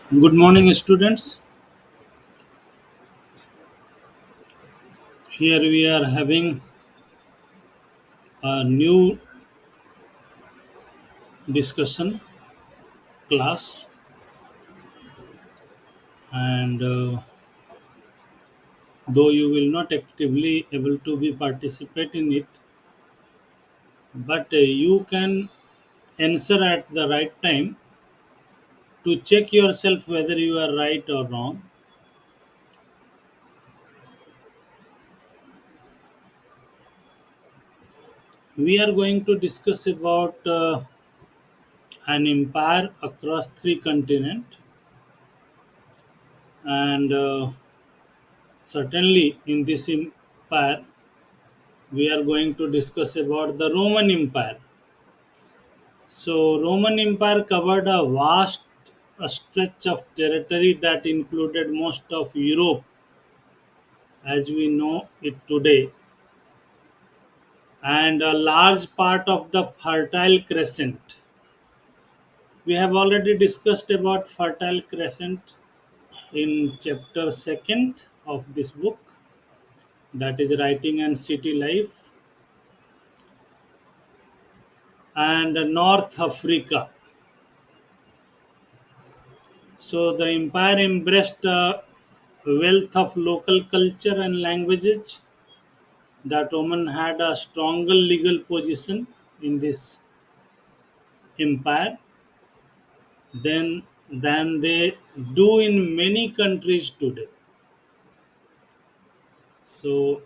Good morning, students. Here we are having a new discussion class, and though you will not actively able to be participate in it, but you can answer at the right time to check yourself whether you are right or wrong. We are going to discuss about an empire across three continents, and certainly in this empire we are going to discuss about the Roman Empire. So, Roman Empire covered a vast a stretch of territory that included most of Europe as we know it today and a large part of the Fertile Crescent. We have already discussed about Fertile Crescent in chapter 2nd of this book, that is Writing and City Life, and North Africa. So the empire embraced a wealth of local culture and languages. The Roman had a stronger legal position in this empire than they do in many countries today. So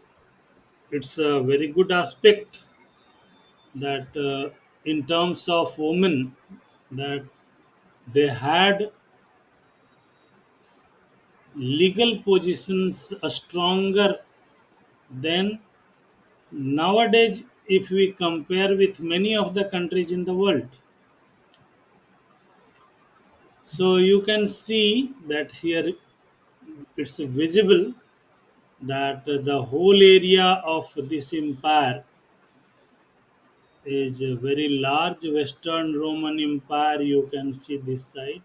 it's a very good aspect that in terms of women that they had legal positions stronger than nowadays if we compare with many of the countries in the world. So you can see that here it's visible that the whole area of this empire is a very large Western Roman Empire. You can see this side,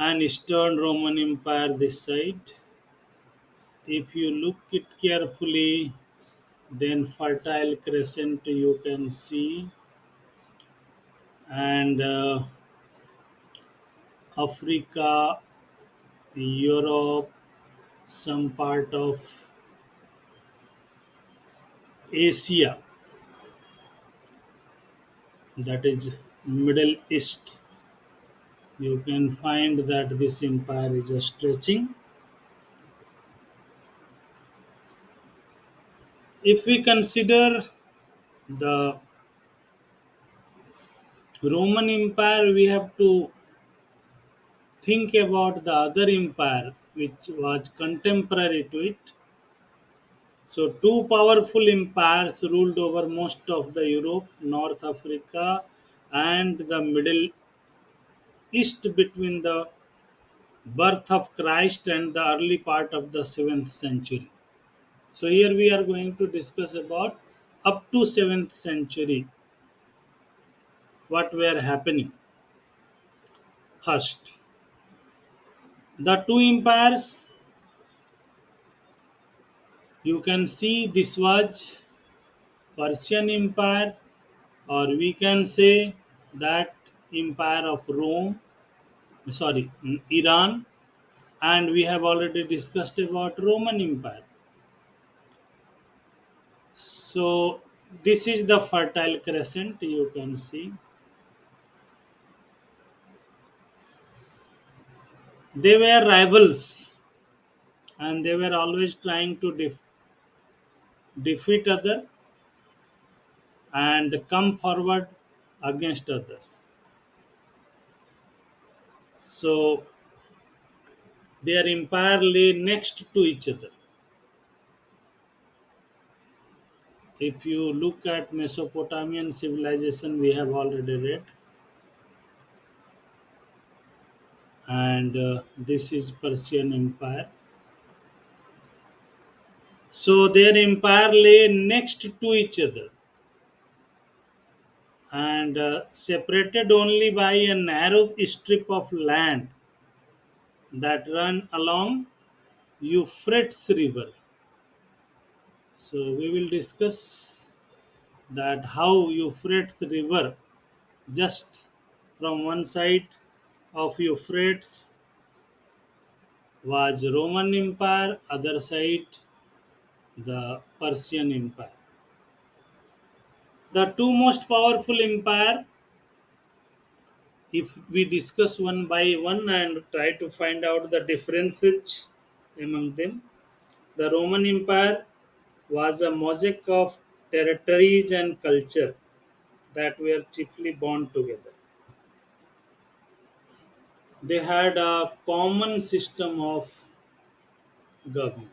and Eastern Roman Empire this side. If you look it carefully, then Fertile Crescent you can see, and Africa, Europe, some part of Asia, that is Middle East. You can find that this empire is stretching. If we consider the Roman Empire, we have to think about the other empire which was contemporary to it. So, two powerful empires ruled over most of the Europe, North Africa, and the Middle East between the birth of Christ and the early part of the 7th century. So here we are going to discuss about up to 7th century what were happening. First, the two empires, you can see this was Persian Empire, or we can say that Empire of Rome, sorry, Iran, and we have already discussed about Roman Empire. So this is the Fertile Crescent, you can see. They were rivals and they were always trying to defeat other and come forward against others. So their empire lay next to each other. If you look at Mesopotamian civilization, we have already read, and this is Persian Empire. So their empire lay next to each other. and separated only by a narrow strip of land that run along Euphrates River. So we will discuss that how Euphrates River, just from one side of Euphrates was Roman Empire, other side the Persian Empire. The two most powerful empire, if we discuss one by one and try to find out the differences among them, the Roman Empire was a mosaic of territories and culture that were chiefly bound together. They had a common system of government.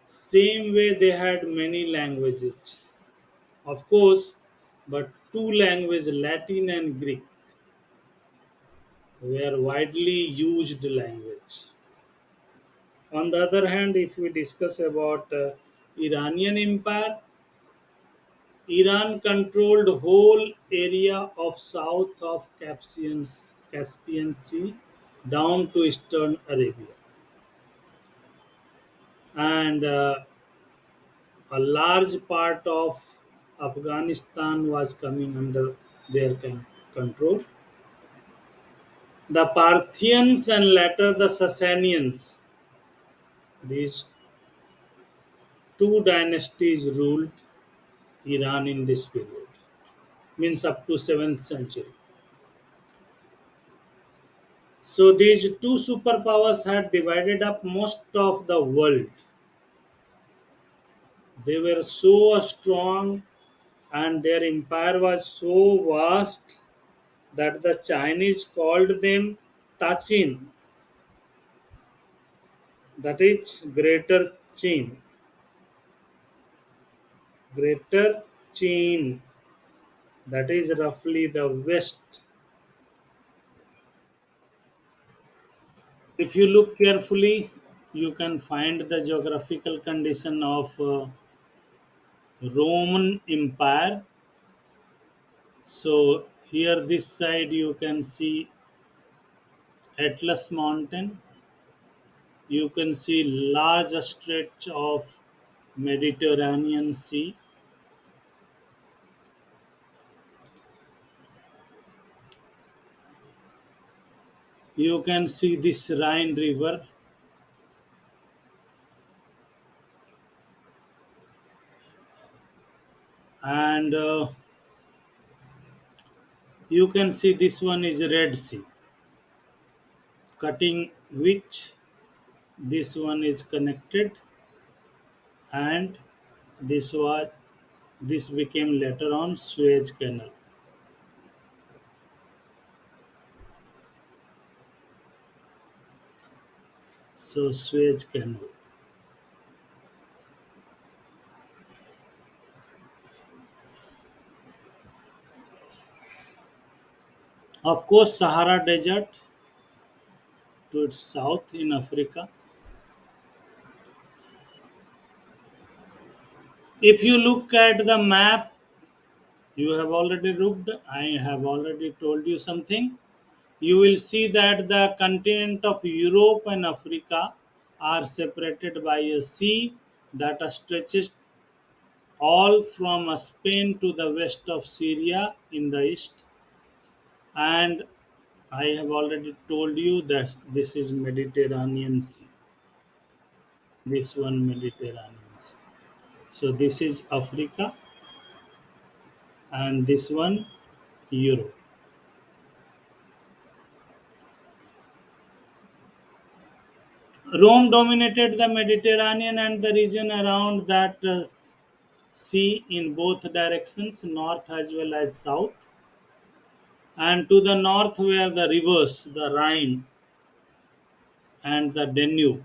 Same way they had many languages, of course, but two languages, Latin and Greek, were widely used language. On the other hand, if we discuss about Iranian Empire, Iran controlled whole area of south of Caspian Sea down to eastern Arabia, and a large part of Afghanistan was coming under their control. The Parthians and later the Sasanians, these two dynasties ruled Iran in this period, means up to 7th century. So these two superpowers had divided up most of the world. They were so strong and their empire was so vast that the Chinese called them Tachin, that is Greater Chin, that is roughly the west. If you look carefully, you can find the geographical condition of Roman Empire. So here this side you can see Atlas Mountain. You can see large stretch of Mediterranean Sea. You can see this Rhine River, and you can see this one is Red Sea, cutting which this one is connected, and this was this became later on Suez Canal. So Suez Canal. Of course, Sahara Desert to its south in Africa. If you look at the map, you have already looked, I have already told you something. You will see that the continent of Europe and Africa are separated by a sea that stretches all from Spain to the west of Syria in the east. And I have already told you that this is Mediterranean Sea. This one Mediterranean Sea. So this is Africa and this one Europe. Rome dominated the Mediterranean and the region around that sea in both directions, north as well as south. And to the north were the rivers, the Rhine and the Danube.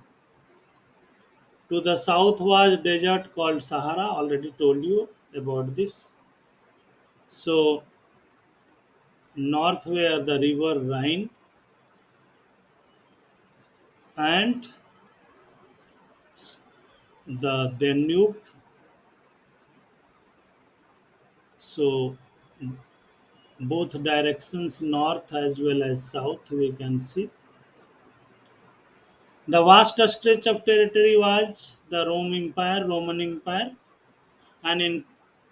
To the south was desert called Sahara. Already told you about this. So north were the river Rhine and the Danube, So both directions, north as well as south, we can see. The vast stretch of territory was the Roman Empire, and in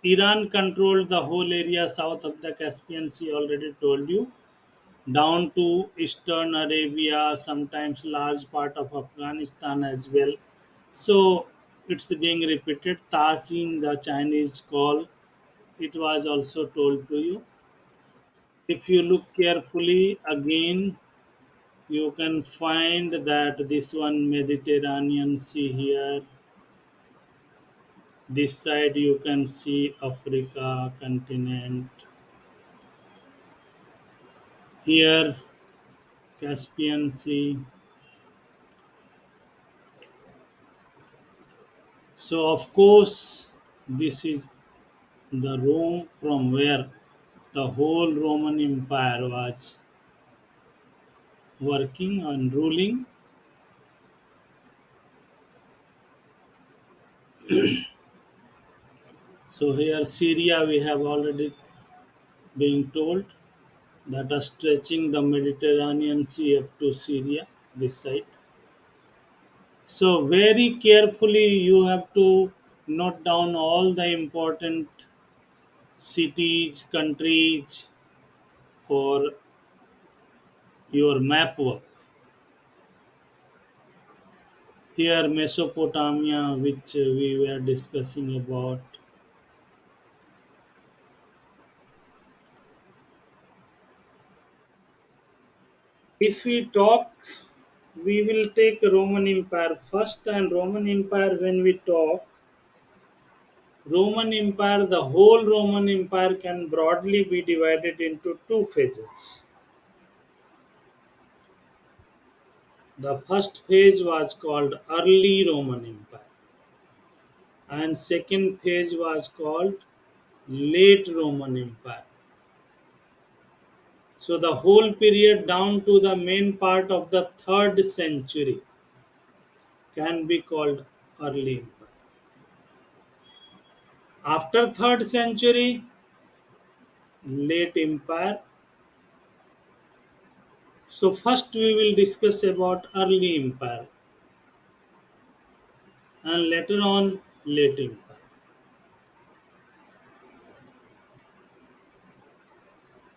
Iran controlled the whole area south of the Caspian Sea, already told you, down to eastern Arabia, sometimes large part of Afghanistan as well. So it's being repeated. Tasin, the Chinese call, it was also told to you. If you look carefully again, you can find that this one Mediterranean Sea here. This side you can see Africa continent. Here Caspian Sea. So of course this is the Rome from where the whole Roman Empire was working and ruling. So here Syria we have already been told that are stretching the Mediterranean Sea up to Syria, this side. So very carefully you have to note down all the important cities, countries for your map work. Here Mesopotamia, which we were discussing about. If we talk, we will take Roman Empire first, and Roman Empire, when we talk, Roman Empire, the whole Roman Empire can broadly be divided into two phases. The first phase was called early Roman Empire, and second phase was called late Roman Empire. So the whole period down to the main part of the 3rd century can be called early empire. After 3rd century, late empire. So first we will discuss about early empire and later on late empire.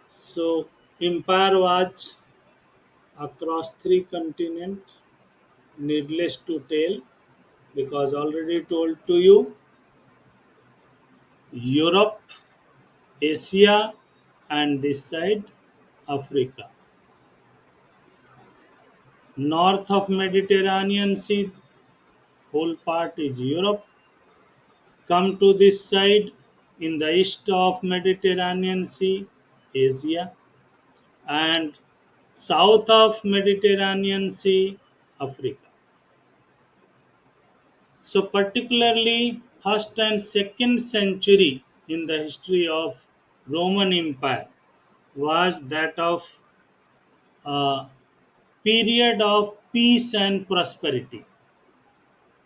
So empire was across three continents, needless to tell, because already told to you, Europe, Asia, and this side Africa. North of Mediterranean Sea, whole part is Europe. Come to this side, in the east of Mediterranean Sea, Asia, and south of Mediterranean Sea, Africa. So particularly first and second century in the history of Roman Empire was that of a period of peace and prosperity.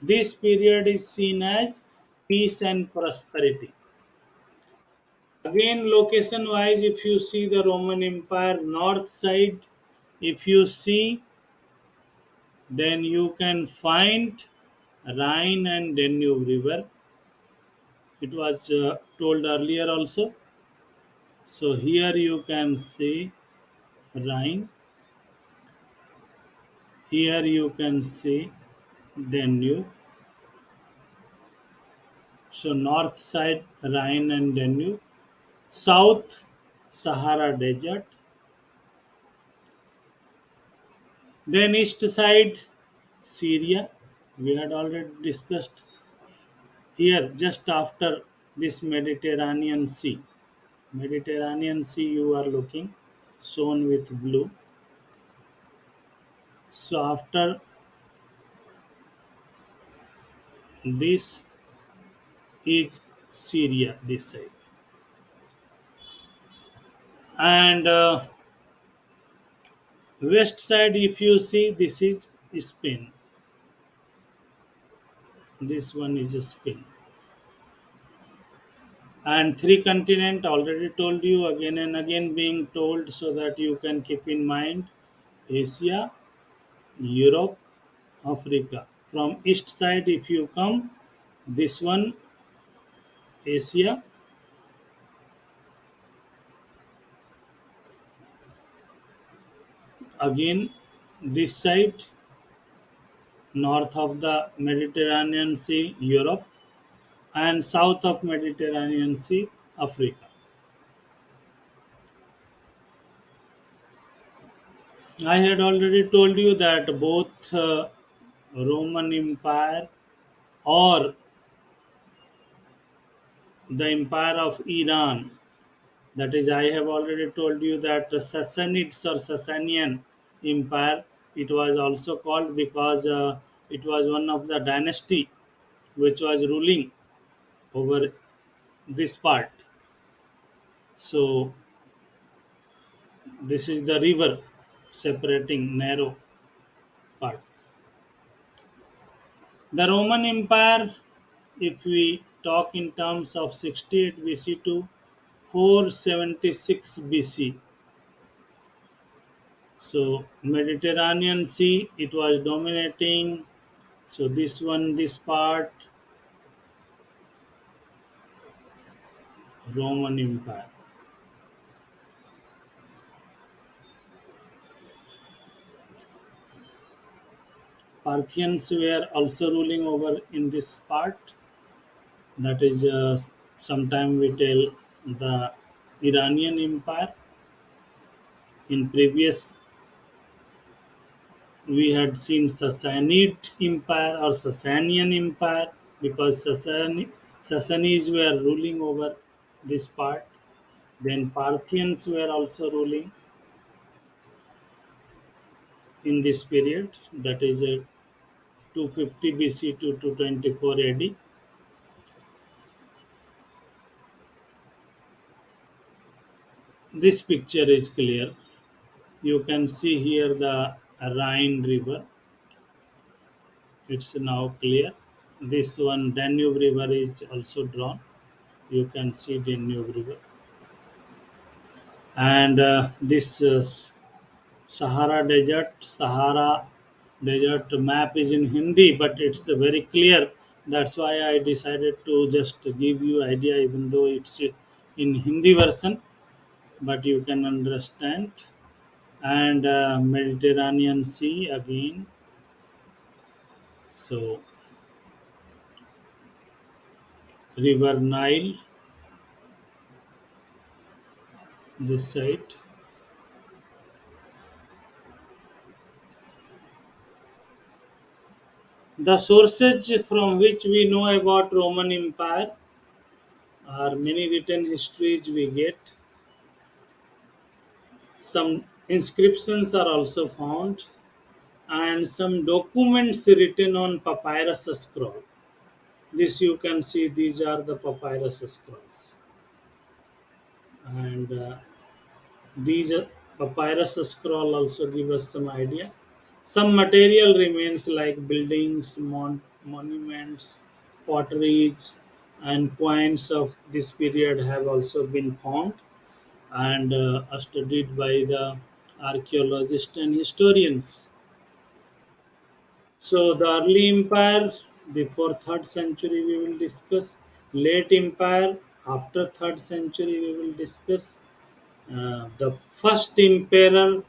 This period is seen as peace and prosperity. Again, location wise, if you see the Roman Empire north side, if you see, then you can find Rhine and Danube river. It was told earlier also. So here you can see Rhine. Here you can see Danube. So north side Rhine and Danube. South Sahara Desert. Then east side Syria. We had already discussed here just after this Mediterranean Sea. Mediterranean Sea you are looking shown with blue. So after this is Syria this side, and west side if you see, this is Spain. This one is Spain, And three continent already told you, again and again being told, so that you can keep in mind: Asia, Europe, Africa. From east side, if you come, this one Asia, again this side north of the Mediterranean Sea, Europe, and south of Mediterranean Sea, Africa. I had already told you that both Roman Empire or the Empire of Iran, that is, I have already told you that the Sassanids or Sassanian Empire, it was also called because it was one of the dynasty which was ruling over this part. So this is the river separating narrow part. The Roman Empire, if we talk in terms of 68 BC to 476 BC, so Mediterranean Sea, it was dominating. So this one, this part, Roman Empire. Parthians were also ruling over in this part. That is, sometime we tell the Iranian Empire. In previous, we had seen Sassanid Empire or Sassanian Empire, because Sassanid were ruling over this part. Then Parthians were also ruling in this period, that is 250 BC to 224 AD. This picture is clear. You can see here the Rhine River. It's now clear. This one Danube River is also drawn. You can see Danube River. And this Sahara Desert map is in Hindi, but it's very clear. That's why I decided to just give you idea, even though it's in Hindi version, but you can understand. And Mediterranean Sea again. So River Nile, this side. The sources from which we know about Roman Empire are many written histories we get. Some inscriptions are also found, and some documents written on papyrus scroll. This you can see, these are the papyrus scrolls. And these papyrus scroll also give us some idea. Some material remains like buildings, monuments, potteries, and coins of this period have also been found and are studied by the archaeologists and historians. So the early empire before third century we will discuss. Late empire after third century we will discuss. The first emperor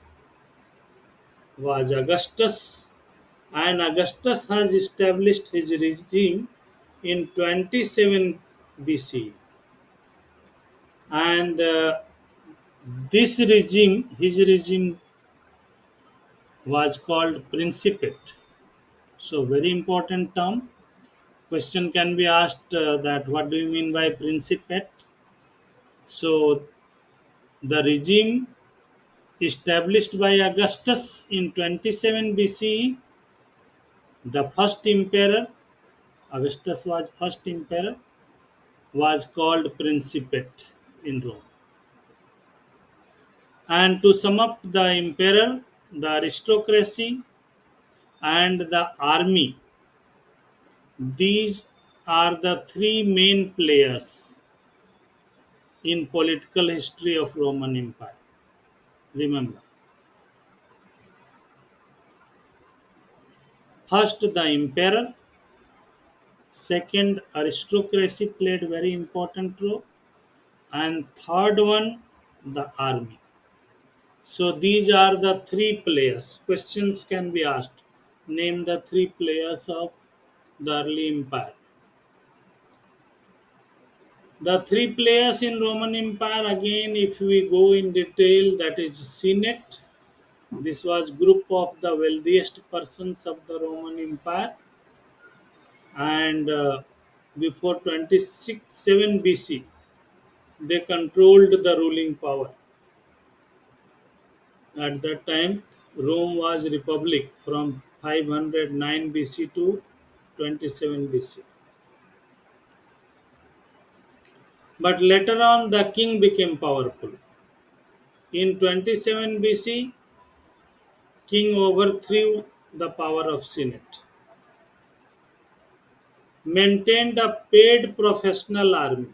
was Augustus, and Augustus has established his regime in 27 BC. And his regime was called Principate. So, very important term. Question can be asked that what do you mean by Principate? So, the regime established by Augustus in 27 BCE, the first emperor, Augustus was first emperor, was called Principate in Rome. And to sum up, the emperor, the aristocracy, and the army, these are the three main players in political history of Roman Empire. Remember, first the emperor, second aristocracy played very important role, and third one the army. So these are the three players. Questions can be asked. Name the three players of the early empire. The three players in Roman Empire, again, if we go in detail, that is Senate. This was group of the wealthiest persons of the Roman Empire, and before 26 BC, they controlled the ruling power. At that time, Rome was republic from 509 BC to 27 BC. But later on, the king became powerful. In 27 BC, king overthrew the power of Senate, maintained a paid professional army,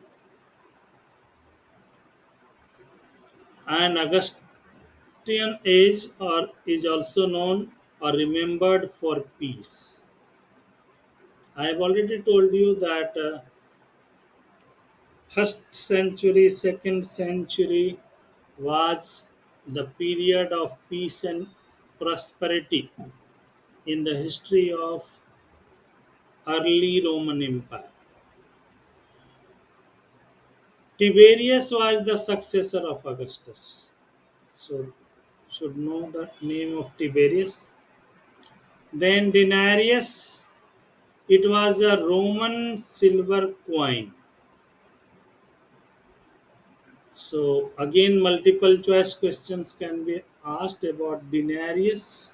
and Augustan age or is also known or remembered for peace. I have already told you that first century, second century was the period of peace and prosperity in the history of early Roman Empire. Tiberius was the successor of Augustus. So, should know the name of Tiberius. Then denarius, it was a Roman silver coin. So again, multiple choice questions can be asked about denarius.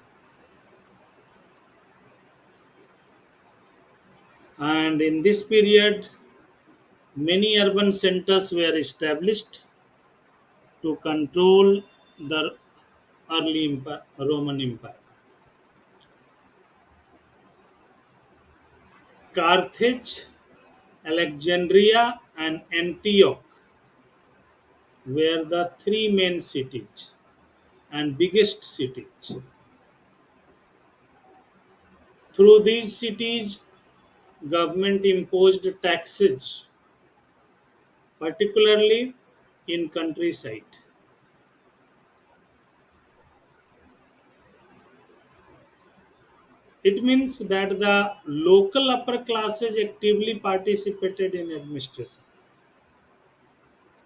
And in this period, many urban centers were established to control the early Roman Empire. Carthage, Alexandria, and Antioch were the three main cities and biggest cities. Through these cities, government imposed taxes, particularly in countryside. It means that the local upper classes actively participated in administration.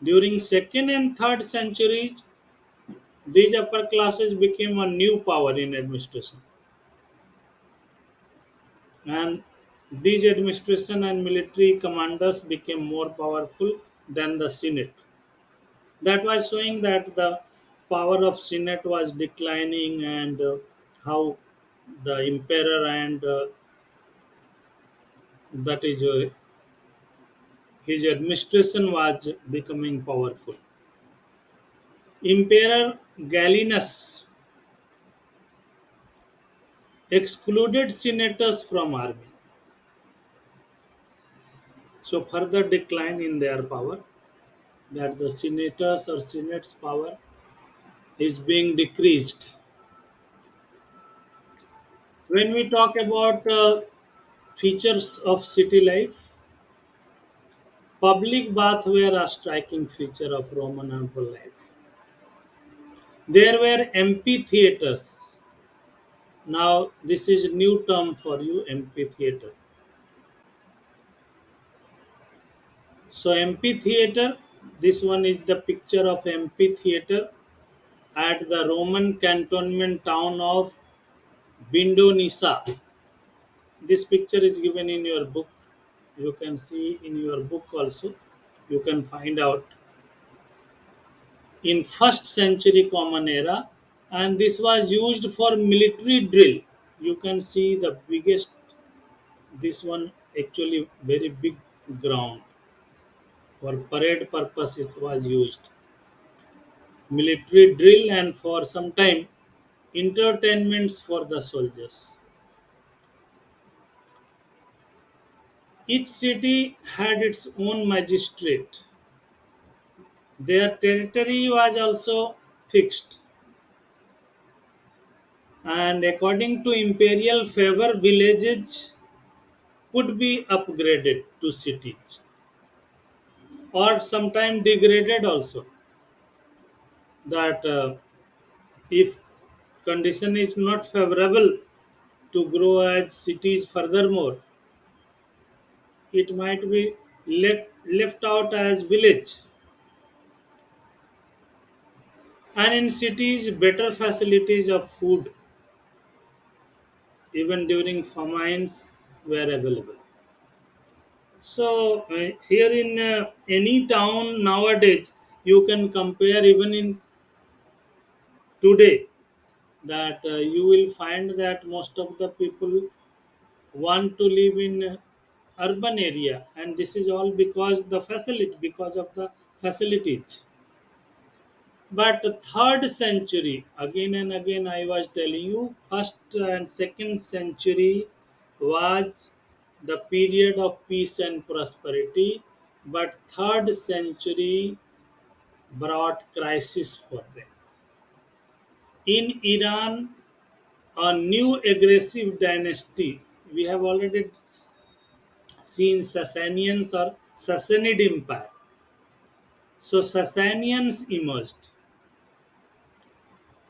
During second and third centuries, these upper classes became a new power in administration, and these administration and military commanders became more powerful than the Senate. That was showing that the power of Senate was declining, and how the emperor and that is his administration was becoming powerful. Emperor Gallienus excluded senators from army, so further decline in their power, that the senators or senate's power is being decreased. When we talk about features of city life, public baths were a striking feature of Roman urban life. There were amphitheaters. Now, this is new term for you, amphitheater. So, amphitheater, this one is the picture of amphitheater at the Roman cantonment town of Bindonissa. This picture is given in your book. You can see in your book also. You can find out in first century common era, and this was used for military drill. You can see the biggest, this one actually very big ground, for parade purpose it was used, military drill, and for some time entertainments for the soldiers. Each city had its own magistrate Their territory was also fixed, and according to imperial favor, villages could be upgraded to cities or sometimes degraded also. That if condition is not favorable to grow as cities furthermore, it might be left out as village. And in cities, better facilities of food, even during famines, were available. So here in any town nowadays, you can compare even in today that you will find that most of the people want to live in urban area, and this is all because of the facilities. But third century, again and again, I was telling you, first and second century was the period of peace and prosperity, but third century brought crisis for them. In Iran, a new aggressive dynasty, we have already seen Sasanians or Sassanid Empire. So Sasanians emerged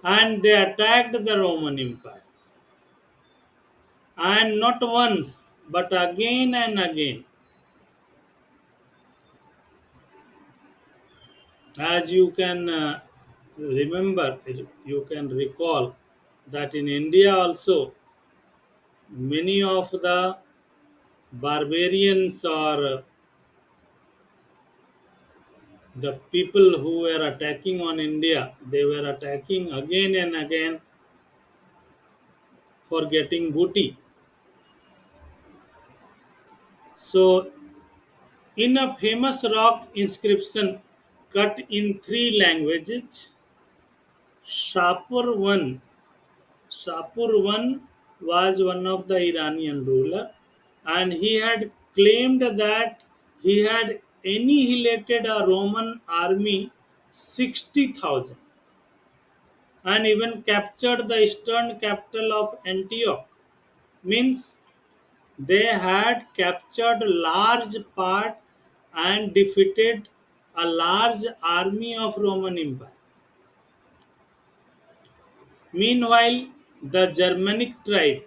and they attacked the Roman Empire. And not once, but again and again. As you can remember, you can recall that in India also, many of the barbarians or the people who were attacking on India, they were attacking again and again for getting booty. So, in a famous rock inscription cut in three languages, Shapur I was one of the Iranian ruler, and he had claimed that he had annihilated a Roman army 60,000 and even captured the eastern capital of Antioch. Means they had captured large part and defeated a large army of Roman Empire. Meanwhile, the Germanic tribe,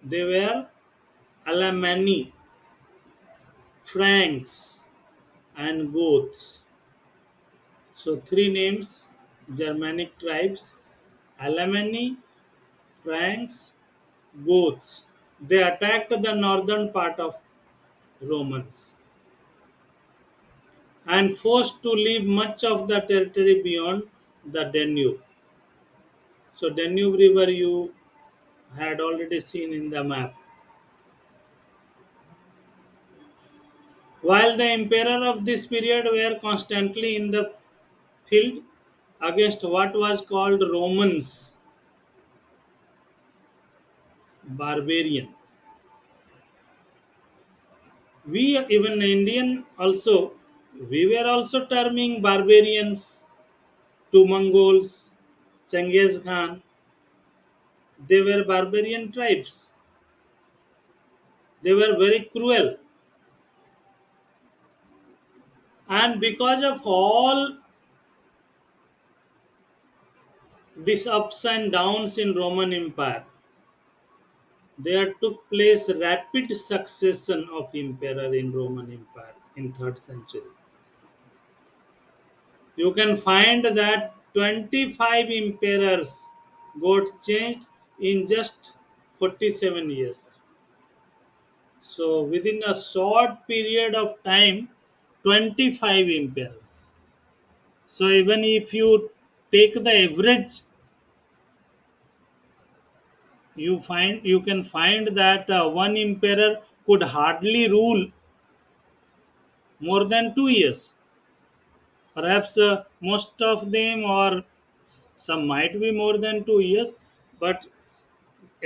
they were Alemanni, Franks, and Goths. So three names: Germanic tribes, Alemanni, Franks, Goths. They attacked the northern part of Romans and forced to leave much of the territory beyond the Danube. So Danube River you had already seen in the map. While the emperor of this period were constantly in the field against what was called Romans, barbarian. We even Indian also, we were also terming barbarians to Mongols, Genghis Khan. They were barbarian tribes. They were very cruel. And because of all these ups and downs in Roman Empire, there took place rapid succession of emperor in Roman Empire in 3rd century. You can find that 25 emperors got changed in just 47 years. So within a short period of time, 25 emperors. So even if you take the average, you can find that one emperor could hardly rule more than 2 years. Perhaps most of them or some might be more than 2 years, but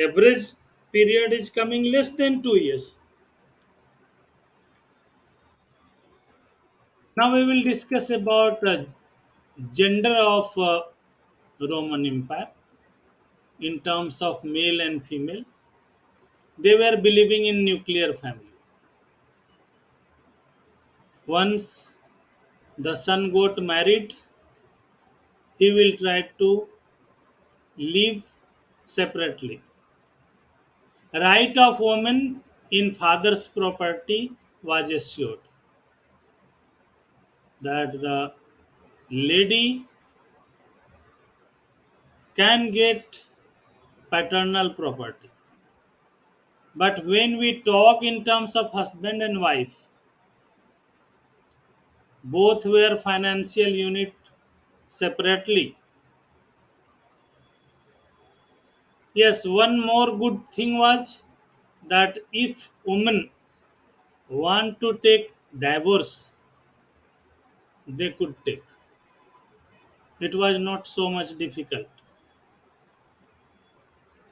average period is coming less than 2 years. Now we will discuss about gender of Roman Empire in terms of male and female. They were believing in nuclear family. Once the son got married, he will try to live separately. Right of woman in father's property was assured that the lady can get paternal property. But when we talk in terms of husband and wife, both were financial unit separately. Yes, one more good thing was that if women want to take divorce, they could take. It was not so much difficult.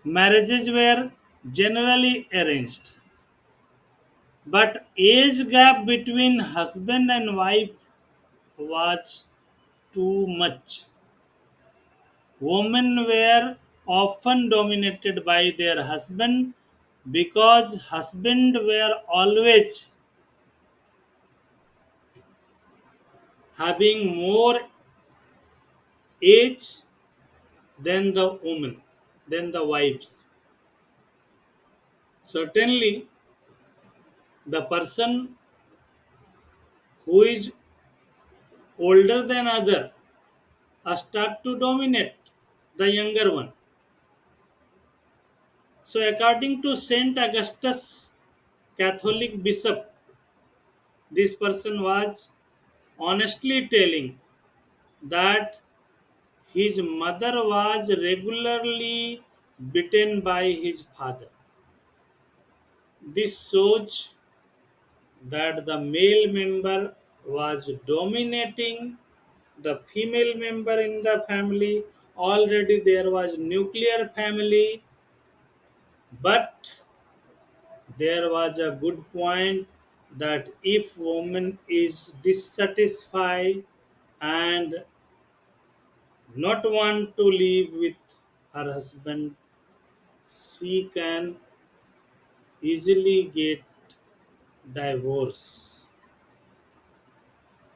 Marriages were generally arranged, but age gap between husband and wife was too much. Women were often dominated by their husband because husbands were always having more age than the woman, than the wives. Certainly, the person who is older than other start to dominate the younger one. So, according to Saint Augustus, Catholic bishop, this person was honestly telling that his mother was regularly beaten by his father. This shows that the male member was dominating the female member in the family. Already there was nuclear family, but there was a good point that if woman is dissatisfied and not want to live with her husband, she can easily get divorce.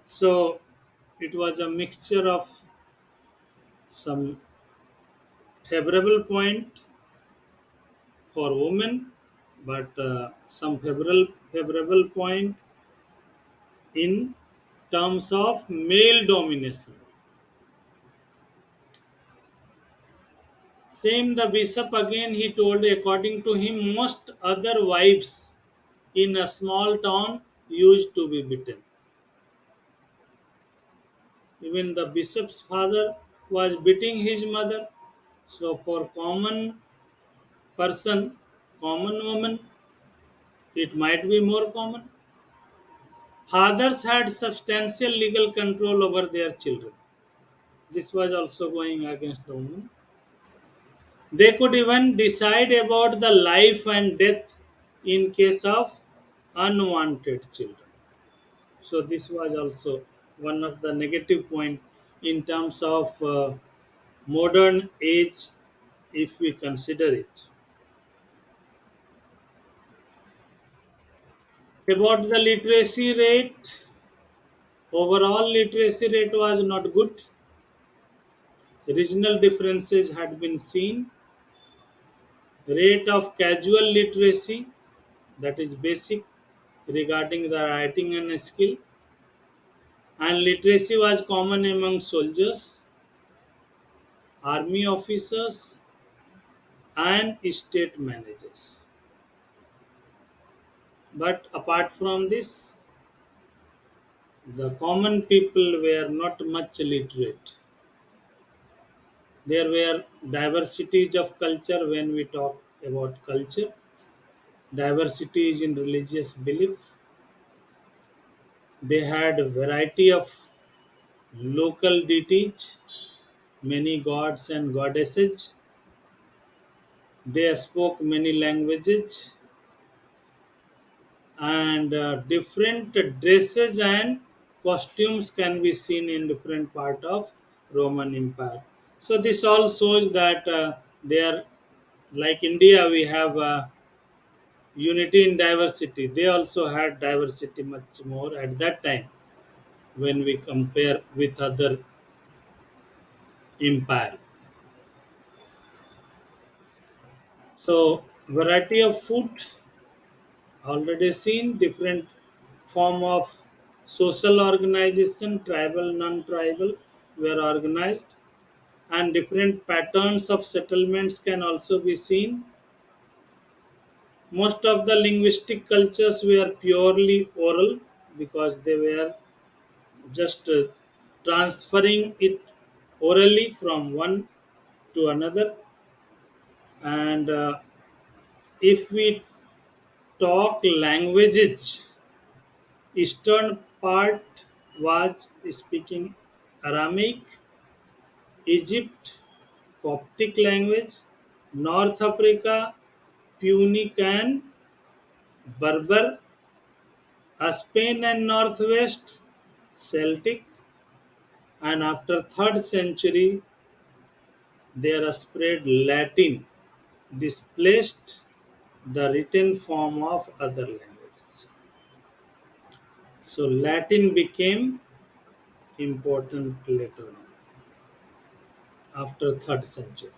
So it was a mixture of some favorable point for women, but some favorable point in terms of male domination. Same the bishop again he told according to him most other wives in a small town used to be beaten. Even the bishop's father was beating his mother. So for common person, common woman, it might be more common. Fathers had substantial legal control over their children. This was also going against the woman. They could even decide about the life and death in case of unwanted children. So this was also one of the negative point in terms of modern age if we consider it. About the literacy rate, overall literacy rate was not good. Regional differences had been seen. Rate of casual literacy, that is basic regarding the writing and skill, and literacy was common among soldiers, army officers, and state managers. But apart from this, the common people were not much literate. There were diversities of culture when we talk about culture, diversities in religious belief. They had a variety of local deities, many gods and goddesses. They spoke many languages and different dresses and costumes can be seen in different part of Roman Empire. So this all shows that they are like India. We have unity in diversity. They also had diversity much more at that time when we compare with other empire. So variety of food already seen, different form of social organization, tribal, non-tribal were organized, and different patterns of settlements can also be seen. Most of the linguistic cultures were purely oral because they were just transferring it orally from one to another. And if we talk languages, eastern part was speaking Aramaic, Egypt Coptic language, North Africa Punic and Berber, Spain and Northwest Celtic, and after 3rd century there spread Latin, displaced the written form of other languages. So Latin became important later on after 3rd century.